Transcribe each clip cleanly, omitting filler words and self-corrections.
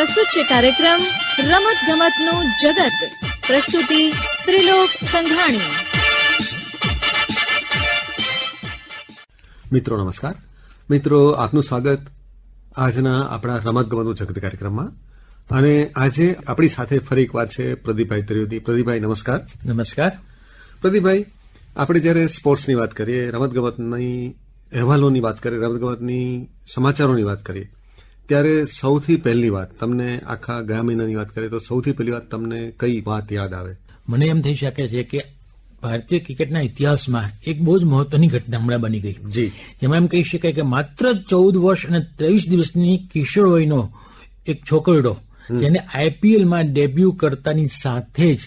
પ્રસ્તુત છે કાર્યક્રમ રમત ગમતનું જગત. પ્રસ્તુતિ ત્રિલોક સંઘાણી. મિત્રો નમસ્કાર. મિત્રો આપનું સ્વાગત આજના આપણા રમત ગમતનું જગત કાર્યક્રમમાં. અને આજે આપણી સાથે ફરી એકવાર છે પ્રદીપભાઈ ત્રિવેદી. પ્રદીપભાઈ નમસ્કાર. નમસ્કાર. પ્રદીપભાઈ, આપણે જ્યારે સ્પોર્ટ્સની વાત કરીએ, રમતગમતની અહેવાલોની વાત કરીએ, રમતગમતની સમાચારોની વાત કરીએ, ત્યારે સૌથી પહેલી વાત તમને આખા ગયા મહિનાની વાત કરીએ તો સૌથી પહેલી વાત તમને કઈ વાત યાદ આવે? મને એમ થઈ શકે છે કે ભારતીય ક્રિકેટના ઇતિહાસમાં એક બહુ જ મહત્વની ઘટના હમણાં બની ગઈ. જી. જેમાં એમ કહી શકાય કે માત્ર 14 વર્ષ અને 23 દિવસની કિશોર વયનો એક છોકરડો જેને આઈપીએલમાં ડેબ્યુ કરતાની સાથે જ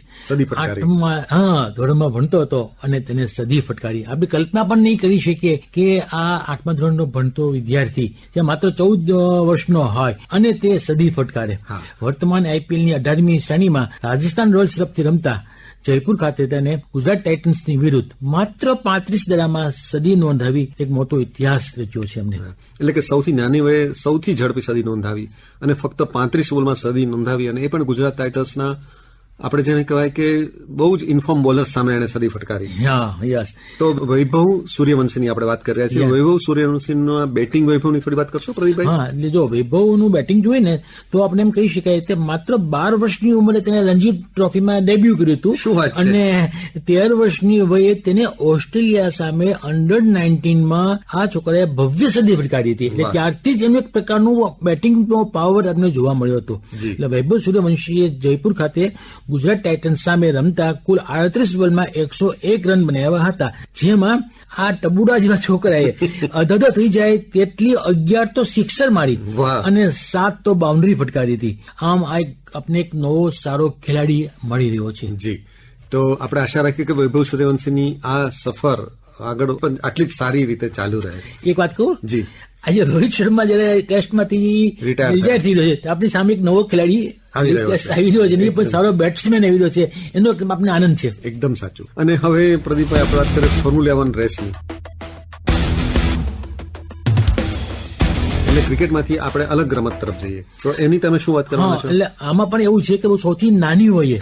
ધોરણમાં ભણતો હતો અને તેને સદી ફટકારી. આપણે કલ્પના પણ નહીં કરી શકીએ કે આ 8મા ધોરણનો ભણતો વિદ્યાર્થી જે માત્ર 14 વર્ષનો હોય અને તે સદી ફટકારે. વર્તમાન આઈપીએલની 18મી શ્રેણીમાં રાજસ્થાન રોયલ્સ તરફથી રમતા જયપુર ખાતે તેને ગુજરાત ટાઇટન્સની વિરુદ્ધ માત્ર 35 દડામાં સદી નોંધાવી એક મોટો ઇતિહાસ રચ્યો છે એમને. એટલે કે સૌથી નાની વયે સૌથી ઝડપી સદી નોંધાવી અને ફક્ત 35 બોલમાં સદી નોંધાવી, અને એ પણ ગુજરાત ટાઇટન્સના આપણે જેને કહેવાય કે બહુ જ ઇન્ફોર્મ બોલર સામે એને સદી ફટકારી. તો વૈભવ સૂર્યવંશીની આપણે વાત કરી રહ્યા છીએ. વૈભવ સૂર્યવંશીના બેટિંગ વૈભવની થોડી વાત કરશો પ્રદીપભાઈ? હા, એટલે જો વૈભવનું બેટિંગ જોઈએ ને તો આપણે એમ કહી શકાય કે માત્ર 12 વર્ષની ઉંમરે તેને રણજી ટ્રોફીમાં ડેબ્યુ કર્યું હતું. શું વાત છે? અને 13 વર્ષની વયે તેને ઓસ્ટ્રેલિયા સામે અંડર-19માં આ છોકરાએ ભવ્ય સદી ફટકારી હતી. એટલે ત્યારથી જ એનું એક પ્રકારનું બેટિંગનો પાવર આપણે જોવા મળ્યો હતો. એટલે વૈભવ સૂર્યવંશીએ જયપુર ખાતે ગુજરાત ટાઇટન્સ સામે રમતા કુલ 38 બોલમાં 101 રન બનાવ્યા હતા, જેમાં આ ટબુડા જેવા છોકરાએ અધધ થઈ જાય તેટલી 11 તો સિક્સર મારી અને 7 તો બાઉન્ડ્રી ફટકારી હતી. આમ આ આપણે એક નવો સારો ખેલાડી મળી રહ્યો છે. જી. તો આપણે આશા રાખીએ કે વૈભવ સૂર્યવંશીની આ સફર આગળ પણ આટલી જ સારી રીતે ચાલુ રહે. એક વાત કહું? જી. આજે રોહિત શર્મા જયારે ટેસ્ટમાંથી રિટાયર થઈ રહ્યો છે, આપણી સામે એક નવો ખેલાડી આવી રહ્યો છે, એ પણ સારો બેટ્સમેન આવી રહ્યો છે, એનો આપણને આનંદ છે. એકદમ સાચું. અને હવે પ્રદીપભાઈ આપણે વાત કરીએ ફોર્મ્યુલા 1 રેસની. એટલે ક્રિકેટમાંથી આપણે અલગ રમત તરફ જઈએ તો એની તમે શું વાત કરવાના છો? એટલે આમાં પણ એવું છે કે સૌથી નાની હોય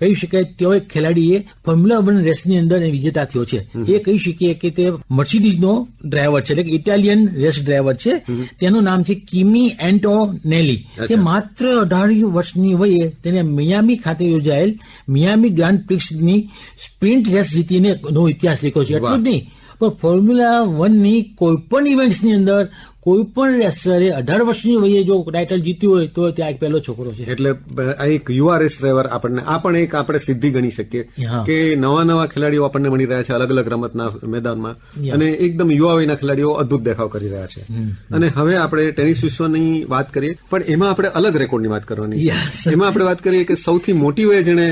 કહી શકાય તેઓ એક ખેલાડીએ ફોર્મ્યુલા 1 રેસની અંદર વિજેતા થયો છે. એ કહી શકીએ કે તે મર્સિડીઝનો ડ્રાઈવર છે, એટલે કે ઇટાલિયન રેસ ડ્રાઈવર છે. તેનું નામ છે કિમી એન્ટોનેલી. તે માત્ર 18 વર્ષની વયે તેને મિયામી ખાતે યોજાયેલ મિયામી ગ્રાન્ડ પ્રિક્સની સ્પ્રિન્ટ રેસ જીતીને નવો ઇતિહાસ લખ્યો છે. એટલું જ નહીં, પણ ફોર્મ્યુલા 1ની કોઈ પણ ઇવેન્ટ્સની અંદર કોઈ પણ રેસરે 18 વર્ષની વયે જો ટાઇટલ જીત્યું હોય તો ત્યાં એક પહેલો છોકરો છે. એટલે આ એક યુવા રેસ ડ્રાઈવર આપણને આ પણ એક આપણે સિદ્ધિ ગણી શકીએ કે નવા ખેલાડીઓ આપણને મળી રહ્યા છે અલગ અલગ રમતના મેદાનમાં, અને એકદમ યુવા વયના ખેલાડીઓ અદભુત દેખાવ કરી રહ્યા છે. અને હવે આપણે ટેનિસ વિશ્વની વાત કરીએ, પણ એમાં આપણે અલગ રેકોર્ડની વાત કરવાની છે. એમાં આપણે વાત કરીએ કે સૌથી મોટી વયે જેને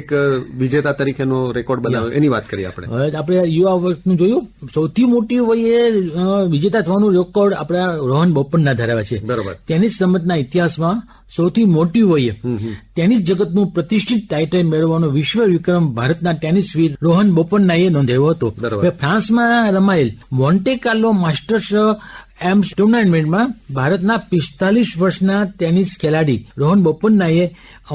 એક વિજેતા તરીકેનો રેકોર્ડ બનાવ્યો એની વાત કરીએ આપણે. હવે આપણે યુવા વર્ષનું જોયું, સૌથી મોટી વયે વિજેતા થવાનું આપણા રોહન બોપન્ના ધરાવે છે. બરોબર. ટેનિસ રમતના ઇતિહાસમાં સૌથી મોટી વયે ટેનિસ જગતનું પ્રતિષ્ઠિત ટાઇટલ મેળવવાનો વિશ્વ વિક્રમ ભારતના ટેનિસ વીર રોહન બોપન્નાએ નોંધાવ્યો હતો. ફ્રાન્સમાં રમાયેલ મોન્ટે કાર્લો માસ્ટર્સ એમ્સ ટુર્નામેન્ટમાં ભારતના 45 વર્ષના ટેનિસ ખેલાડી રોહન બોપન્નાએ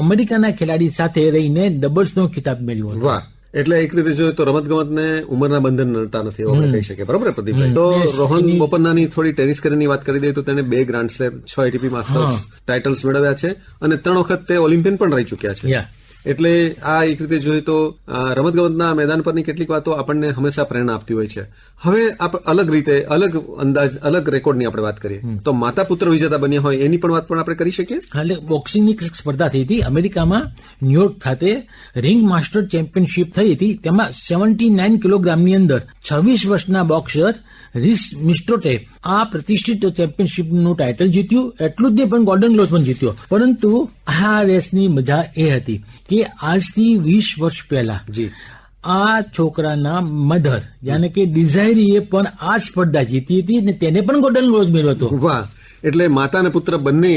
અમેરિકાના ખેલાડી સાથે રહીને ડબલ્સનો ખિતાબ મેળવ્યો હતો. એટલે એક રીતે જોઈએ તો રમતગમતને ઉંમરના બંધન નડતા નથી એવું આપણે કહી શકીએ. બરોબર પ્રદીપભાઈ? તો રોહન બોપન્નાની થોડી ટેનિસ કરિયરની વાત કરી દઈએ તો તેને 2 grand slam, 6 ATP masters titles મેળવ્યા છે અને 3 વખત તે ઓલિમ્પિયન પણ રહી ચુક્યા છે. એટલે આ એક રીતે જોઈએ તો રમતગમતના મેદાન પરની કેટલીક વાતો આપણને હંમેશા પ્રેરણા આપતી હોય છે. હવે અલગ રીતે અલગ અંદાજ અલગ રેકોર્ડની આપણે વાત કરીએ તો માતા પુત્ર વિજેતા બન્યા હોય એની પણ વાત પણ આપણે કરી શકીએ. એટલે બોક્સિંગની સ્પર્ધા થઈ હતી અમેરિકામાં ન્યુયોર્ક ખાતે. રિંગ માસ્ટર ચેમ્પિયનશીપ થઈ હતી. તેમાં 79 કિલોગ્રામની અંદર 26 વર્ષના બોક્સર રીસ મિસ્ટ્રોટે આ પ્રતિષ્ઠિત ચેમ્પિયનશીપનું ટાઇટલ જીત્યું. એટલું જ નહીં, પણ ગોલ્ડન ગ્લોવ્સ પણ જીત્યો. પરંતુ આ રેસની મજા એ હતી કે આજથી 20 વર્ષ પહેલા આ છોકરાના મધર યાની કે ડિઝાયરીએ પણ આ સ્પર્ધા જીતી હતી અને તેને પણ ગોલ્ડન ગ્લોવ્સ મેળવ્યો હતો. વાહ. એટલે માતા અને પુત્ર બંને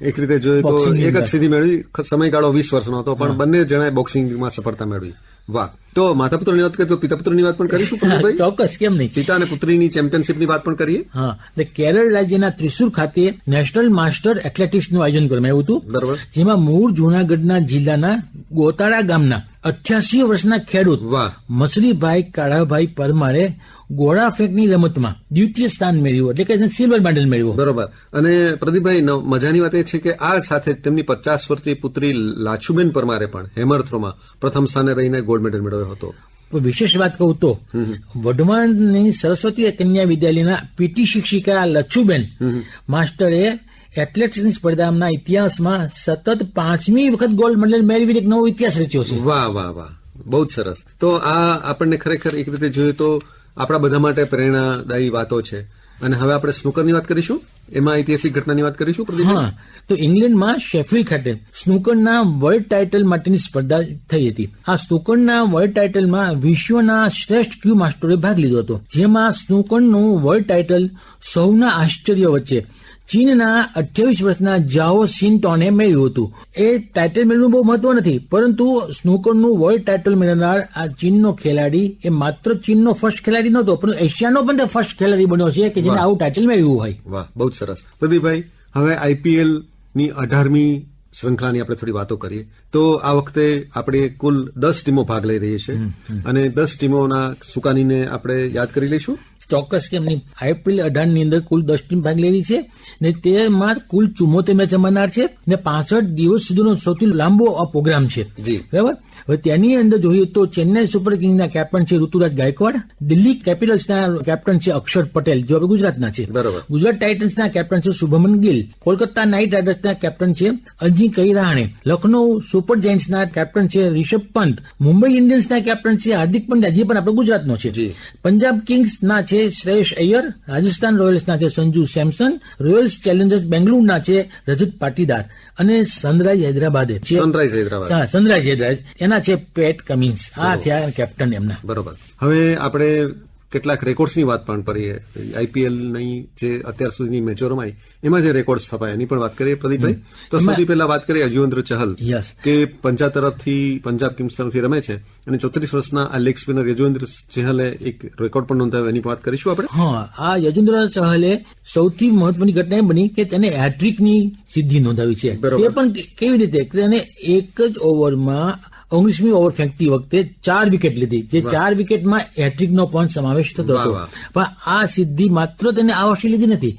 એક રીતે જોઈએ તો એક જ સિદ્ધિ મેળવી. સમયગાળો 20 વર્ષનો હતો, પણ બંને જણાએ બોક્સિંગમાં સફળતા મેળવી. વાહ. તો માતા પુત્રની વાત કરીએ તો પિતા પુત્રની વાત પણ કરીશું પ્રદીપભાઈ? ચોક્કસ, કેમ નહીં. પિતા અને પુત્રીની ચેમ્પિયનશિપની વાત પણ કરીએ. હા, કેરળ રાજ્યના ત્રિશુર ખાતે નેશનલ માસ્ટર એથ્લેટિક્સનું આયોજન કરવામાં આવ્યું હતું. બરોબર. જેમાં મૂળ જૂનાગઢના જિલ્લાના ગોતાળા ગામના 88 વર્ષના ખેડૂત વાહ. મસરીભાઈ કાળાભાઈ પરમારે ગોળા ફેંકની રમતમાં દ્વિતીય સ્થાન મેળવ્યું, એટલે કે સિલ્વર મેડલ મેળવ્યો. બરોબર. અને પ્રદીપભાઈ, મજાની વાત એ છે કે આ સાથે તેમની 50 વર્ષની પુત્રી લાછુબેન પરમારે પણ હેમર થ્રોમાં પ્રથમ સ્થાને રહીને ગોલ્ડ મેડલ મેળવ્યો હતો. વિશેષ વાત કહું તો વઢવાણની સરસ્વતી કન્યા વિદ્યાલયના પીટી શિક્ષિકા લચ્છુબેન માસ્ટરે એથ્લેટિક્સની સ્પર્ધાના ઇતિહાસમાં સતત 5મી વખત ગોલ્ડ મેડલ મેળવીને એક નવો ઇતિહાસ રચ્યો છે. વાહ વાહ વાહ, બહુ જ સરસ. તો આ આપણને ખરેખર એક રીતે જોઈએ તો આપણા બધા માટે પ્રેરણાદાયી વાતો છે. અને હવે આપણે સ્નૂકરની વાત કરીશું, એમાં ઐતિહાસિક ઘટનાની વાત કરીશું. હા, તો ઇંગ્લેન્ડમાં શેફિલ્ડ ખાતે સ્નૂકરના વર્લ્ડ ટાઇટલ માટેની સ્પર્ધા થઈ હતી. આ સ્નૂકરના વર્લ્ડ ટાઇટલમાં વિશ્વના શ્રેષ્ઠ ક્યુ માસ્ટરોએ ભાગ લીધો હતો, જેમાં સ્નૂકરનું વર્લ્ડ ટાઇટલ સૌના આશ્ચર્ય વચ્ચે ચીનના 28 વર્ષના જાઓ સિન્ટોને મેળવ્યું હતું. એ ટાઇટલ મેળવવાનું બહુ મહત્વ નથી, પરંતુ સ્નૂકરનું વર્લ્ડ ટાઇટલ મેળવનાર આ ચીનનો ખેલાડી એ માત્ર ચીનનો ફર્સ્ટ ખેલાડી નહોતો, પરંતુ એશિયાનો પણ ફર્સ્ટ ખેલાડી બન્યો છે કે જેને આવું ટાઇટલ મેળવ્યું હોય. વાહ, બહુ જ સરસ. પ્રદીપભાઈ, હવે આઈપીએલ ની 18મી શ્રૃંખલાની આપણે થોડી વાતો કરીએ. તો આ વખતે આપણે કુલ 10 ટીમો ભાગ લઈ રહી છે અને 10 ટીમોના સુકાનીને આપણે યાદ કરી લઈશું. ચોક્કસ, કેમ નહીં. આઈપીએલ 18 ની અંદર કુલ 10 ટીમ ભાગ લેવી છે ને તેમાં કુલ 74 મેચ રમાનાર છે ને 65 દિવસ સુધીનો સૌથી લાંબો આ પ્રોગ્રામ છે. બરાબર. હવે તેની અંદર જોઈએ તો ચેન્નાઈ સુપર કિંગ્સના કેપ્ટન છે ઋતુરાજ ગાયકવાડ, દિલ્હી કેપિટલ્સના કેપ્ટન છે અક્ષર પટેલ, જે હવે ગુજરાતના છે. બરાબર. ગુજરાત ટાઇટન્સના કેપ્ટન છે શુભમન ગિલ, કોલકાતા નાઇટ રાઇડર્સના કેપ્ટન છે અજિંક્ય રહાણે, લખનૌ સુપર જાયન્ટ્સના કેપ્ટન છે રિષભ પંત, મુંબઈ ઇન્ડિયન્સના કેપ્ટન છે હાર્દિક પંડ્યા, જે પણ આપણે ગુજરાતનો છે. પંજાબ કિંગ્સના છે શ્રેયસ અય્યર, રાજસ્થાન રોયલ્સના છે સંજુ સેમસન, રોયલ્સ ચેલેન્જર્સ બેંગ્લુરુના છે રજત પાટીદાર અને સનરાઇઝ હૈદરાબાદ એના છે પેટ કમિન્સ. આ થયા કેપ્ટન એમના. બરોબર. હવે આપણે કેટલાક રેકોર્ડ્સની વાત પણ કરીએ. આઈપીએલની જે અત્યાર સુધીની મેચો રમાઈ એમાં જે રેકોર્ડ સ્થપાય એની પણ વાત કરીએ પ્રદીપભાઈ. તો સૌથી પહેલા વાત કરીએ અજુવેન્દ્ર ચહલ, કે પંજાબ તરફથી પંજાબ કિંગ્સ તરફથી રમે છે અને 34 વર્ષના આ લેગ સ્પિનર યજુવેન્દ્ર ચહલે એક રેકોર્ડ પણ નોંધાવ્યો, એની વાત કરીશું આપણે. હા, આ યજુવેન્દ્ર ચહલે સૌથી મહત્વની ઘટના એ બની કે તેને હેટ્રિકની સિદ્ધિ નોંધાવી છે. તે પણ કેવી રીતે? તેને એક જ ઓવરમાં 19મી ઓવર ફેંકતી વખતે 4 વિકેટ લીધી, જે 4 વિકેટમાં હેટ્રિકનો પણ સમાવેશ થતો હતો. પણ આ સિદ્ધિ માત્ર તેને આ વર્ષે લીધી નથી,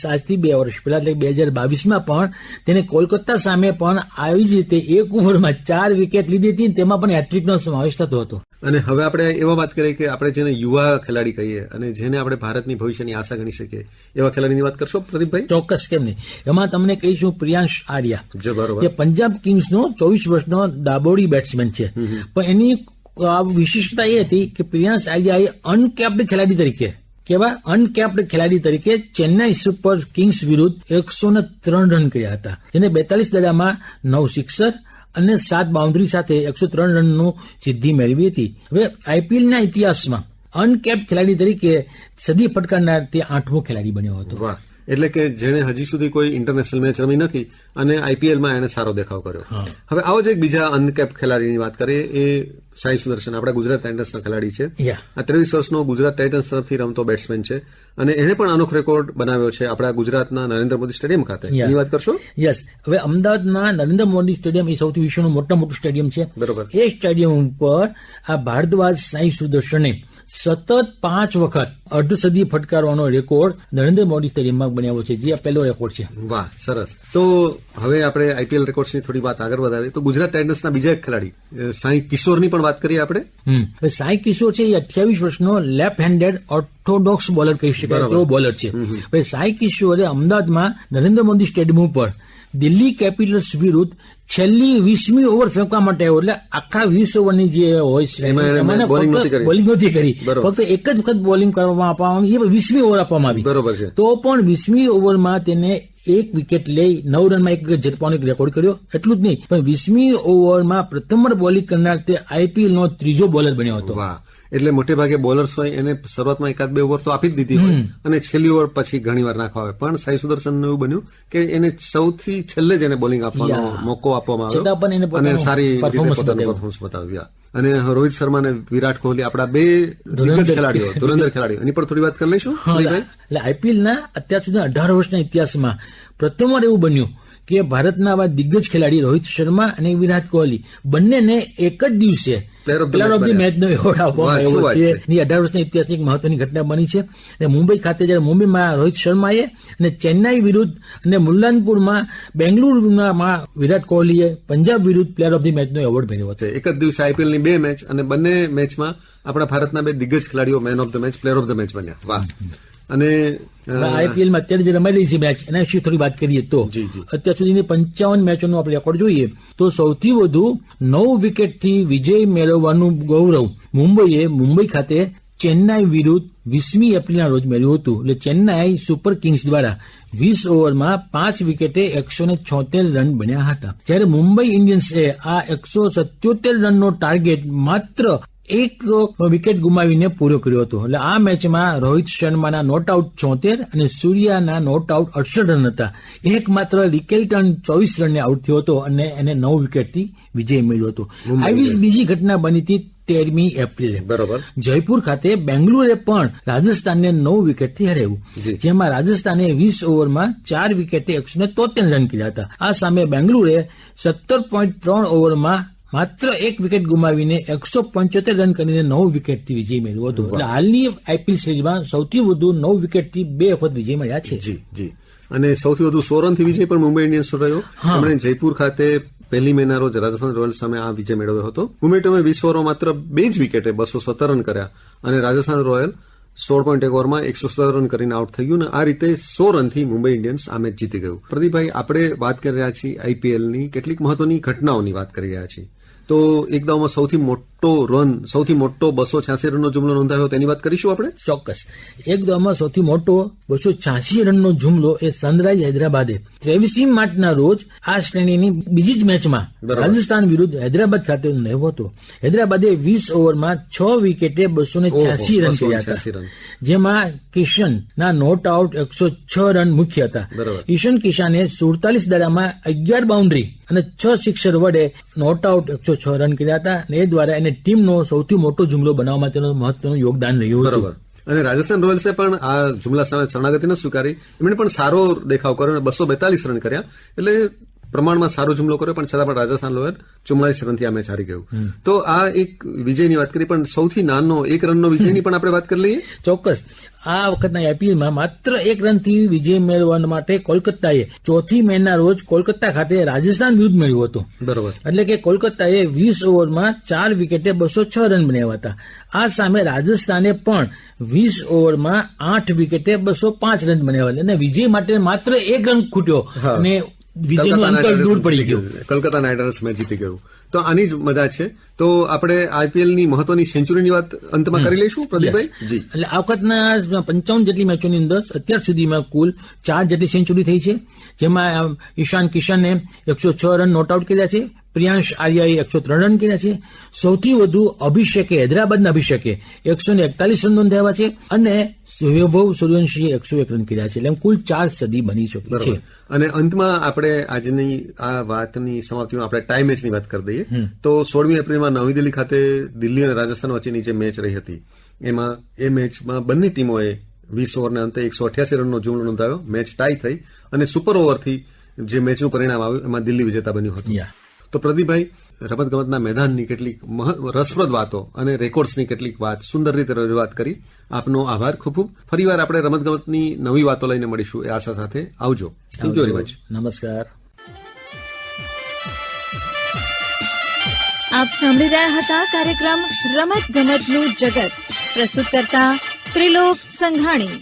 આજથી 2 વર્ષ પહેલા એટલે 2022માં પણ તેને કોલકાતા સામે પણ આવી જ રીતે એક ઓવરમાં 4 વિકેટ લીધી હતી, તેમાં પણ હેટ્રિકનો સમાવેશ થતો હતો. અને હવે આપણે એવા વાત કરીએ કે આપણે જેને યુવા ખેલાડી કહીએ અને જેને આપણે ભારતની ભવિષ્યની આશા ગણી શકીએ એવા ખેલાડીની વાત કરશો પ્રદીપભાઈ? ચોક્કસ, કેમ નહીં. એમાં તમને કહીશું પ્રિયાંશ આર્યા, બરોબર, જે પંજાબ કિંગ્સનો 24 વર્ષનો ડાબોડી બેટ્સમેન છે. પણ એની વિશિષ્ટતા એ હતી કે પ્રિયાંશ આર્યાએ અનકેપ્ડ ખેલાડી તરીકે અનકેપ્ડ ખેલાડી તરીકે ચેન્નાઈ સુપર કિંગ્સ વિરુદ્ધ 103 રન કર્યા હતા, જેને 42 દડામાં 9 સિક્સર અને 7 બાઉન્ડ્રી સાથે 103 રનનું સિદ્ધિ મેળવી હતી. હવે આઈપીએલના ઇતિહાસમાં અનકેપ્ડ ખેલાડી તરીકે સદી ફટકારનાર તે 8મો ખેલાડી બન્યો હતો. વાહ. એટલે કે જેણે હજી સુધી કોઈ ઇન્ટરનેશનલ મેચ રમી નથી અને આઈપીએલમાં એને સારો દેખાવ કર્યો. હવે આવો જ એક બીજા અનકેપ્ડ ખેલાડીની વાત કરીએ, એ સાઈ સુદર્શન આપણા ગુજરાત ટાઇટન્સના ખેલાડી છે. આ 23 વર્ષનો ગુજરાત ટાઇટન્સ તરફથી રમતો બેટ્સમેન છે અને એને પણ અનોખો રેકોર્ડ બનાવ્યો છે આપણા ગુજરાતના નરેન્દ્ર મોદી સ્ટેડિયમ ખાતે. એની વાત કરશો? યસ. હવે અમદાવાદના નરેન્દ્ર મોદી સ્ટેડિયમ એ સૌથી વિશ્વનું મોટું સ્ટેડિયમ છે. બરોબર. એ સ્ટેડિયમ ઉપર આ ભારદ્વાજ સાઈ સુદર્શને સતત 5 વખત અર્ધસદી ફટકારવાનો રેકોર્ડ નરેન્દ્ર મોદી સ્ટેડિયમમાં બનાવ્યો છે, જે આ પહેલો રેકોર્ડ છે. વાહ, સરસ. તો હવે આપણે આઈપીએલ રેકોર્ડ્સની થોડી વાત આગળ વધારીએ તો ગુજરાત ટાઇટન્સના બીજા એક ખેલાડી સાઈ કિશોરની પણ વાત કરીએ આપણે. સાઈ કિશોર છે એ 28 વર્ષનો લેફ્ટ હેન્ડેડ ઓર્થોડોક્સ બોલર કહી શકાય તેવો બોલર છે. સાઈ કિશોરે અમદાવાદમાં નરેન્દ્ર મોદી સ્ટેડિયમ ઉપર દિલ્હી કેપિટલ્સ વિરુદ્ધ છેલ્લી 20મી ઓવર ફેંકવા માટે આવ્યો, એટલે આખા 20 ઓવરની જે હોય છે એમાં બોલિંગ નથી કરી, ફક્ત એક જ વખત બોલિંગ કરવામાં આપવામાં આવી, 20મી ઓવર આપવામાં આવી. બરોબર છે. તો પણ 20મી ઓવરમાં તેને 1 વિકેટ લઈ 9 રનમાં 1 વિકેટ ઝડપવાનો એક રેકોર્ડ કર્યો. એટલું જ નહીં, પણ 20મી ઓવરમાં પ્રથમ બોલિંગ કરનાર તે આઈપીએલનો 3જો બોલર બન્યો હતો. વાહ. એટલે મોટે ભાગે બોલર્સ હોય એને શરૂઆતમાં એકાદ બે ઓવર તો આપી જ દીધી હોય અને છેલ્લી ઓવર પછી ઘણી વાર નાખવા આવે, પણ સાઈ સુદર્શનનું એવું બન્યું કે એને સૌથી છેલ્લે જ એને બોલિંગ આપવાનો મોકો આપવામાં આવ્યો અને સારી રીતે પોતાનું પરફોર્મન્સ બતાવ્યા. અને રોહિત શર્મા અને વિરાટ કોહલી આપણા બે દિગ્ગજ ખેલાડીઓ, ધુરંધર ખેલાડીઓ, એની પર થોડી વાત કરી લઈશું. એટલે આઈપીએલના અત્યાર સુધી 18 વર્ષના ઇતિહાસમાં પ્રથમવાર એવું બન્યું કે ભારતના આવા દિગ્ગજ ખેલાડી રોહિત શર્મા અને વિરાટ કોહલી બંનેને એક જ દિવસે પ્લેયર ઓફ ધી મેચનો એવોર્ડ આપવામાં આવ્યો છે. 18 વર્ષના ઇતિહાસની એક મહત્વની ઘટના બની છે. અને મુંબઈ ખાતે જયારે મુંબઈમાં રોહિત શર્માએ અને ચેન્નાઈ વિરુદ્ધ અને મુલ્લાનપુરમાં બેંગલુરુમાં વિરાટ કોહલીએ પંજાબ વિરુદ્ધ પ્લેયર ઓફ ધી મેચનો એવોર્ડ મેળવ્યો હતો. એક જ દિવસે આઈપીએલની 2 મેચ અને બંને મેચમાં આપણા ભારતના 2 દિગ્ગજ ખેલાડીઓ man of the match, player of the match બન્યા. વાહ. અને આઈપીએલમાં અત્યારે જે રમાઈ રહી છે મેચ એના વિશે થોડી વાત કરીએ તો અત્યાર સુધીની 55 મેચોનો આપણે રેકોર્ડ જોઈએ તો સૌથી વધુ 9 વિકેટથી વિજય મેળવવાનું ગૌરવ મુંબઈએ મુંબઈ ખાતે ચેન્નાઈ વિરુદ્ધ 20મી એપ્રિલના રોજ મેળવ્યું હતું. એટલે ચેન્નાઈ સુપર કિંગ્સ દ્વારા 20 ઓવરમાં 5 વિકેટે 176 રન બન્યા હતા, જ્યારે મુંબઈ ઇન્ડિયન્સે આ 177 રનનો ટાર્ગેટ માત્ર એક વિકેટ ગુમાવીને પૂરો કર્યો હતો. એટલે આ મેચમાં રોહિત શર્માના નોટ આઉટ 76 અને સૂર્યાના નોટ આઉટ 68 રન હતા. એકમાત્ર રિકેલ્ટન 24 રનને આઉટ થયો હતો અને એને 9 વિકેટથી વિજય મેળવ્યો હતો. આવી બીજી ઘટના બની હતી 13મી એપ્રિલે. બરોબર. જયપુર ખાતે બેંગ્લુરે પણ રાજસ્થાનને 9 વિકેટથી હરાવ્યું, જેમાં રાજસ્થાને 20 ઓવરમાં 4 વિકેટે 173 રન કર્યા હતા. આ સામે બેંગ્લુરે 17.3 ઓવરમાં માત્ર એક વિકેટ ગુમાવીને 175 રન કરીને 9 વિકેટથી વિજય મેળવ્યો હતો. એટલે હાલની આઈપીએલ સિરીઝમાં સૌથી વધુ 9 વિકેટથી 2 વખત વિજય મળ્યા છે. જી. અને સૌથી વધુ 100 રનથી વિજય પણ મુંબઈ ઇન્ડિયન્સ રહ્યો. તેમણે જયપુર ખાતે 1 મેના રોજ રાજસ્થાન રોયલ્સ સામે આ વિજય મેળવ્યો હતો. મુંબઈ ટીમે 20 ઓવરમાં માત્ર 2 જ વિકેટે 217 રન કર્યા અને રાજસ્થાન રોયલ 16.1 ઓવરમાં 117 રન કરીને આઉટ થઈ ગયું. અને આ રીતે 100 રનથી મુંબઈ ઇન્ડિયન્સ આ મેચ જીતી ગયું. પ્રદીપભાઈ, આપણે વાત કરી રહ્યા છીએ આઈપીએલની કેટલીક મહત્વની ઘટનાઓની વાત કરી રહ્યા છીએ, તો એક દાવમાં સૌથી મોટો 286 રનનો જુમલો નોંધાયો તેની વાત કરીશું આપણે. ચોક્કસ. એક દાવમાં સૌથી મોટો 286 રનનો જુમલો એ સનરાઈઝ હૈદરાબાદે 23મી માર્ચના રોજ આ શ્રેણીની બીજી જ મેચમાં રાજસ્થાન વિરુદ્ધ હૈદરાબાદ ખાતે નોંધાયો હતો. હૈદરાબાદે 20 ઓવરમાં 6 વિકેટે 286 રન કર્યા હતા, જેમાં કિશનના નોટ આઉટ 106 રન મુખ્ય હતા. ઈશાન કિશાને 47 દાડામાં 11 બાઉન્ડ્રી અને 6 સિક્સર વડે નોટ આઉટ 106 રન કર્યા હતા અને એ દ્વારા એને ટીમનો સૌથી મોટો જુમલો બનાવવામાં તેનું મહત્વનું યોગદાન રહ્યું હતું. બરાબર. અને રાજસ્થાન રોયલ્સે પણ આ જુમલા સામે શરણાગતિ ન સ્વીકારી, એમણે પણ સારો દેખાવ કર્યો અને 242 રન કર્યા. એટલે પ્રમાણમાં સારો જુમલો કર્યો, પણ છતાં પણ રાજસ્થાન રોયલ 44 રનથી આ મેચ હારી ગયું. તો આ એક વિજયની વાત કરી, પણ સૌથી નાનો 1 રનનો વિજયની પણ આપણે વાત કરી લઈએ. ચોક્કસ. આ વખતના આઈપીએલમાં માત્ર 1 રનથી વિજય મેળવવા માટે કોલકાતાએ 4 મેના રોજ કોલકાતા ખાતે રાજસ્થાન વિરુદ્ધ મેળવ્યો હતો. બરોબર. એટલે કે કોલકાતાએ 20 ઓવરમાં 4 વિકેટે 206 રન બનાવ્યા હતા. આ સામે રાજસ્થાને પણ 20 ઓવરમાં 8 વિકેટે 205 રન બનાવ્યા હતા અને વિજય માટે માત્ર 1 રન ખૂટ્યો અને વિજયનું અંતર દૂર પડી ગયું. કોલકાતા નાઇટ રાઇડર્સ મેચ જીતી ગયું. તો આની જ મજા છે. તો આપણે આઈપીએલની મહત્વની સેન્ચુરીની વાત અંતમાં કરી લઈશું પ્રદીપભાઈ. જી. એટલે આ વખતના 55 જેટલી મેચોની અંદર અત્યાર સુધીમાં કુલ 4 જેટલી સેન્ચુરી થઈ છે, જેમાં ઈશાન કિશને 106 રન નોટ આઉટ કર્યા છે, પ્રિયાંશ આર્યાએ 103 રન કર્યા છે, સૌથી વધુ અભિષેકે હૈદરાબાદના અભિષેકે 141 રન નોંધાવ્યા છે અને વૈભવ સૂર્યવંશીએ 101 રન કર્યા છે. એટલે કુલ 4 સદી બની ચૂકી છે. અને અંતમાં આપણે આજની આ વાતની સમાપ્તિમાં આપણે ટાઈ મેચની વાત કરી દઈએ. તો 16મી એપ્રિલમાં નવી દિલ્હી ખાતે દિલ્હી અને રાજસ્થાન વચ્ચેની જે મેચ રહી હતી, એમાં એ મેચમાં બંને ટીમોએ 20 ઓવરના અંતે 188 રનનો જુમલો નોંધાવ્યો. મેચ ટાઈ થઈ અને સુપર ઓવરથી જે મેચનું પરિણામ આવ્યું એમાં દિલ્હી વિજેતા બન્યું હતું. તો પ્રદીપભાઈ, રમતગમતના મેદાનની કેટલીક રસપ્રદ વાતો અને રેકોર્ડ્સની કેટલીક વાત સુંદર રીતે રજૂઆત કરી. આપનો આભાર ખૂબ ખૂબ. ફરીવાર આપણે રમતગમતની નવી વાતો લઈને મળીશું એ આશા સાથે. આવજો. Thank you very much. નમસ્કાર. આપ સાંભળી રહ્યા હતા કાર્યક્રમ રમત ગમતનું જગત. પ્રસ્તુત કરતા ત્રિલોક સંઘાણી.